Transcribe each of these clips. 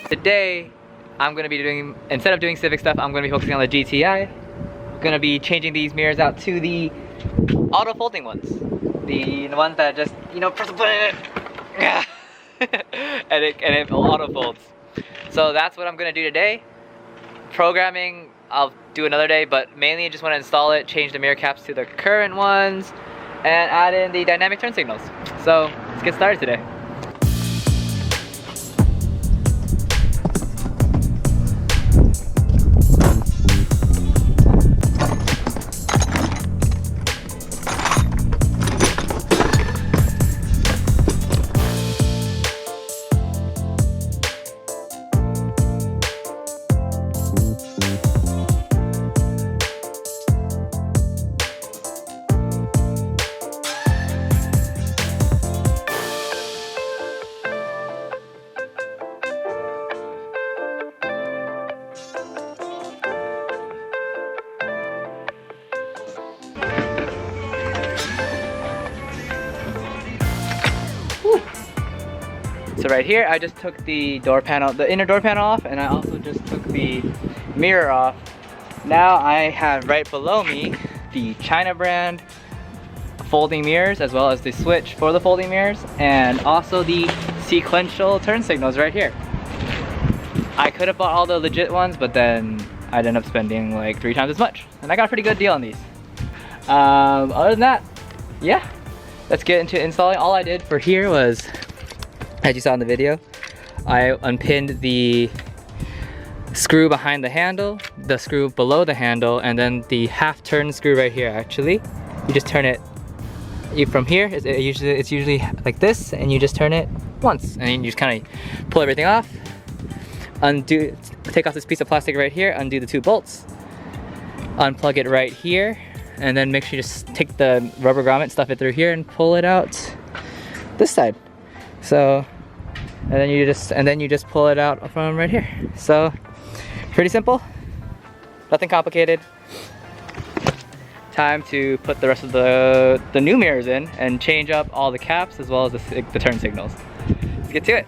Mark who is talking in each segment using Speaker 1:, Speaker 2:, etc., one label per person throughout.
Speaker 1: Today, I'm going to be doing, instead of doing Civic stuff, I'm going to be focusing on the GTI. I'm going to be changing these mirrors out to the auto folding ones. The ones that just, you know, press a button and it auto folds. So that's what I'm going to do today. Programming, I'll do another day, but mainly I just want to install it, change the mirror caps to the current ones, and add in the dynamic turn signals. So let's get started today. So right here, I just took the door panel, the inner door panel off, and I also just took the mirror off. Now I have right below me the China brand folding mirrors, as well as the switch for the folding mirrors, and also the sequential turn signals right here. I could have bought all the legit ones, but then I'd end up spending like 3 times as much, and I got a pretty good deal on these. Other than that, yeah, let's get into installing. All I did for here was, as you saw in the video, I unpinned the screw behind the handle, the screw below the handle, and then the half turn screw right here. Actually, you just turn it from here. It's usually like this, and you just turn it once, and then you just kind of pull everything off. Take off this piece of plastic right here, undo the 2 bolts, unplug it right here, and then make sure you just take the rubber grommet, stuff it through here, and pull it out this side. So, and then you just pull it out from right here. So, pretty simple, nothing complicated. Time to put the rest of the new mirrors in and change up all the caps as well as the turn signals. Let's get to it.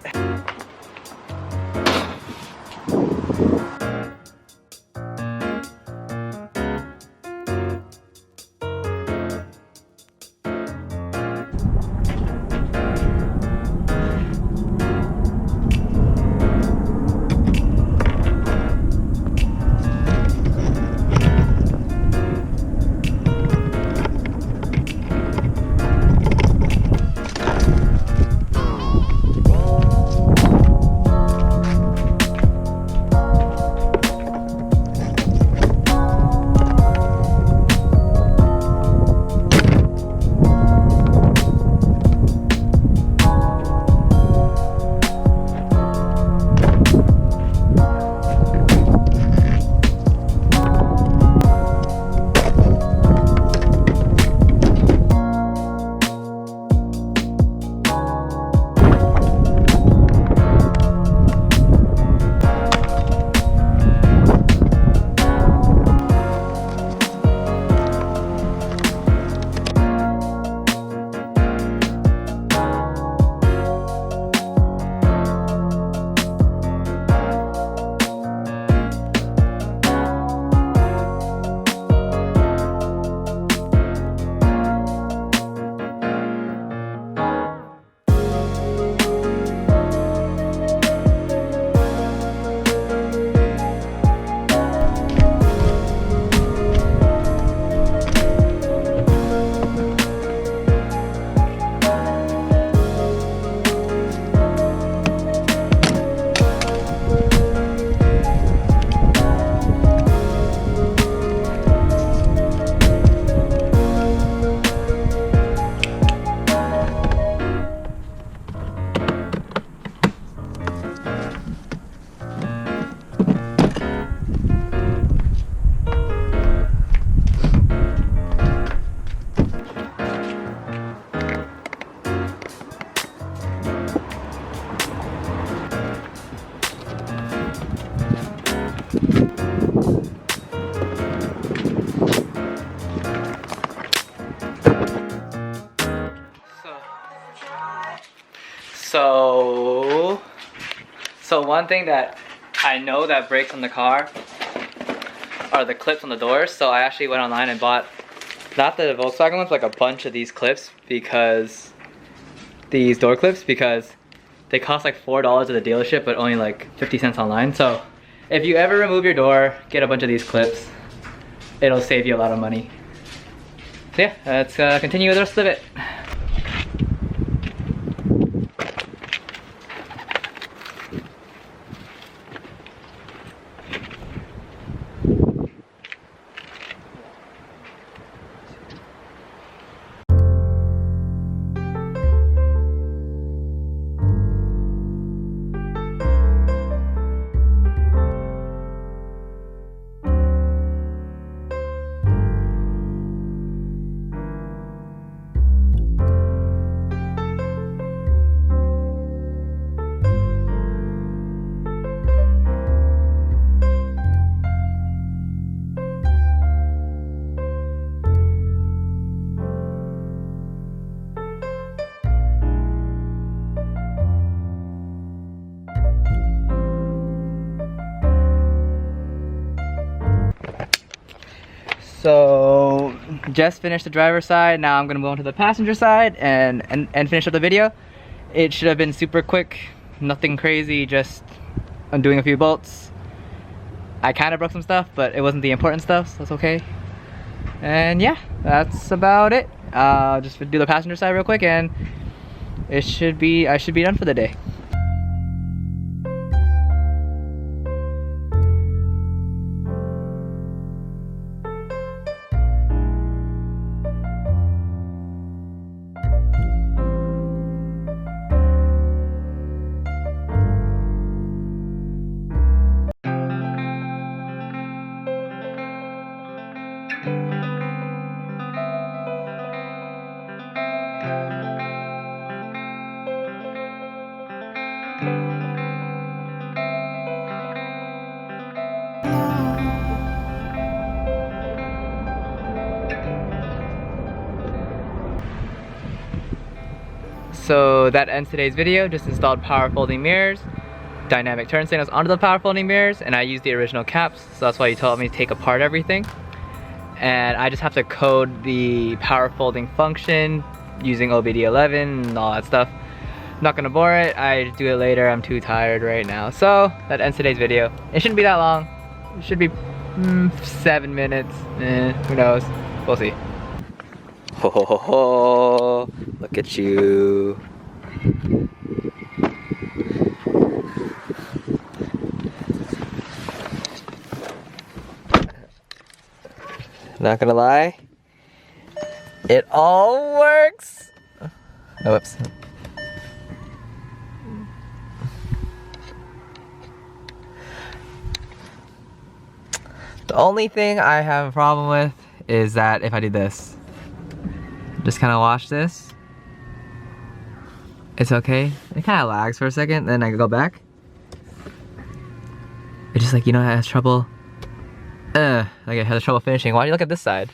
Speaker 1: one thing that I know that breaks on the car are the clips on the doors. So I actually went online and bought, not the Volkswagen ones, like a bunch of these clips, because these door clips, because they cost like $4 at the dealership but only like 50 cents online. So if you ever remove your door, get a bunch of these clips. It'll save you a lot of money. So yeah, let's continue with the rest of it. So just finished the driver's side. Now I'm gonna move on to the passenger side and finish up the video. It should have been super quick, nothing crazy, just undoing a few bolts. I kind of broke some stuff, but it wasn't the important stuff, so that's okay. And yeah, that's about it. Just do the passenger side real quick and I should be done for the day. So that ends today's video. Just installed power folding mirrors, dynamic turn signals onto the power folding mirrors, and I used the original caps, so that's why he told me to take apart everything. And I just have to code the power folding function using OBD11 and all that stuff. I'm not gonna bore it, I do it later, I'm too tired right now. So that ends today's video. It shouldn't be that long. It should be 7 minutes, who knows, we'll see. Ho ho ho ho, look at you. Not gonna lie, it all works. Oh, whoops. The only thing I have a problem with is that if I do this, just kind of watch this. It's okay. It kind of lags for a second, then I go back. It's just like, you know, I have trouble. Like I have trouble finishing. Why do you look at this side?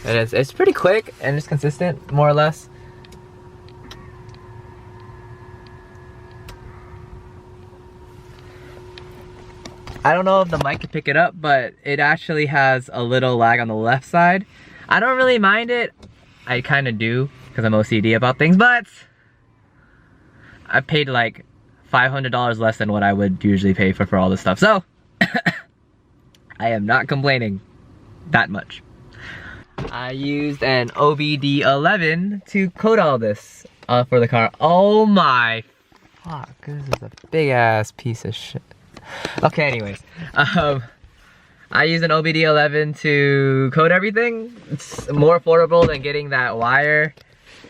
Speaker 1: And it's pretty quick and it's consistent, more or less. I don't know if the mic can pick it up, but it actually has a little lag on the left side. I don't really mind it. I kind of do, because I'm OCD about things, but I paid like $500 less than what I would usually pay for all this stuff. So, I am not complaining that much. I used an OBD11 to code all this for the car. Oh my fuck, this is a big ass piece of shit. Okay, anyways, I used an OBD11 to code everything. It's more affordable than getting that wire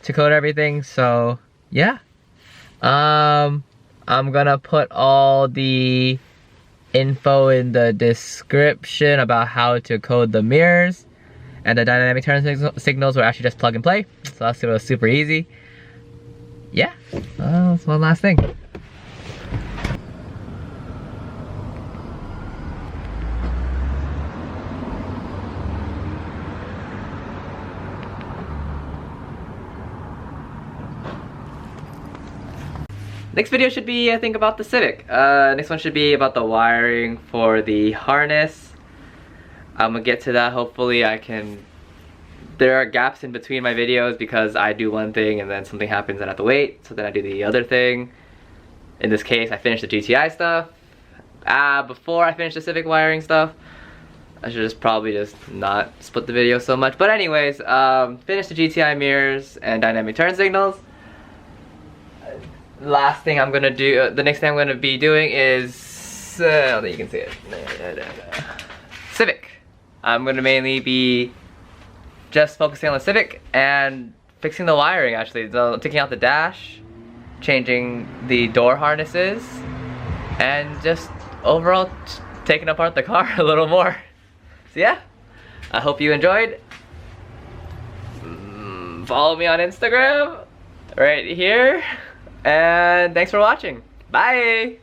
Speaker 1: to code everything, so yeah. I'm gonna put all the info in the description about how to code the mirrors, and the dynamic turn signals were actually just plug and play, so that's super easy. Yeah, that's one last thing. next video should be, I think, about the Civic. Next one should be about the wiring for the harness. I'm gonna get to that. Hopefully I can... There are gaps in between my videos because I do one thing and then something happens and I have to wait, so then I do the other thing. In this case, I finished the GTI stuff. Before I finish the Civic wiring stuff. I should just probably just not split the video so much. But anyways, finish the GTI mirrors and dynamic turn signals. Last thing I'm gonna do, the next thing I'm gonna be doing is, I don't think you can see it. Civic. I'm gonna mainly be just focusing on the Civic and fixing the wiring actually. So, taking out the dash, changing the door harnesses, and just overall taking apart the car a little more. So yeah, I hope you enjoyed. Follow me on Instagram right here, and thanks for watching. Bye.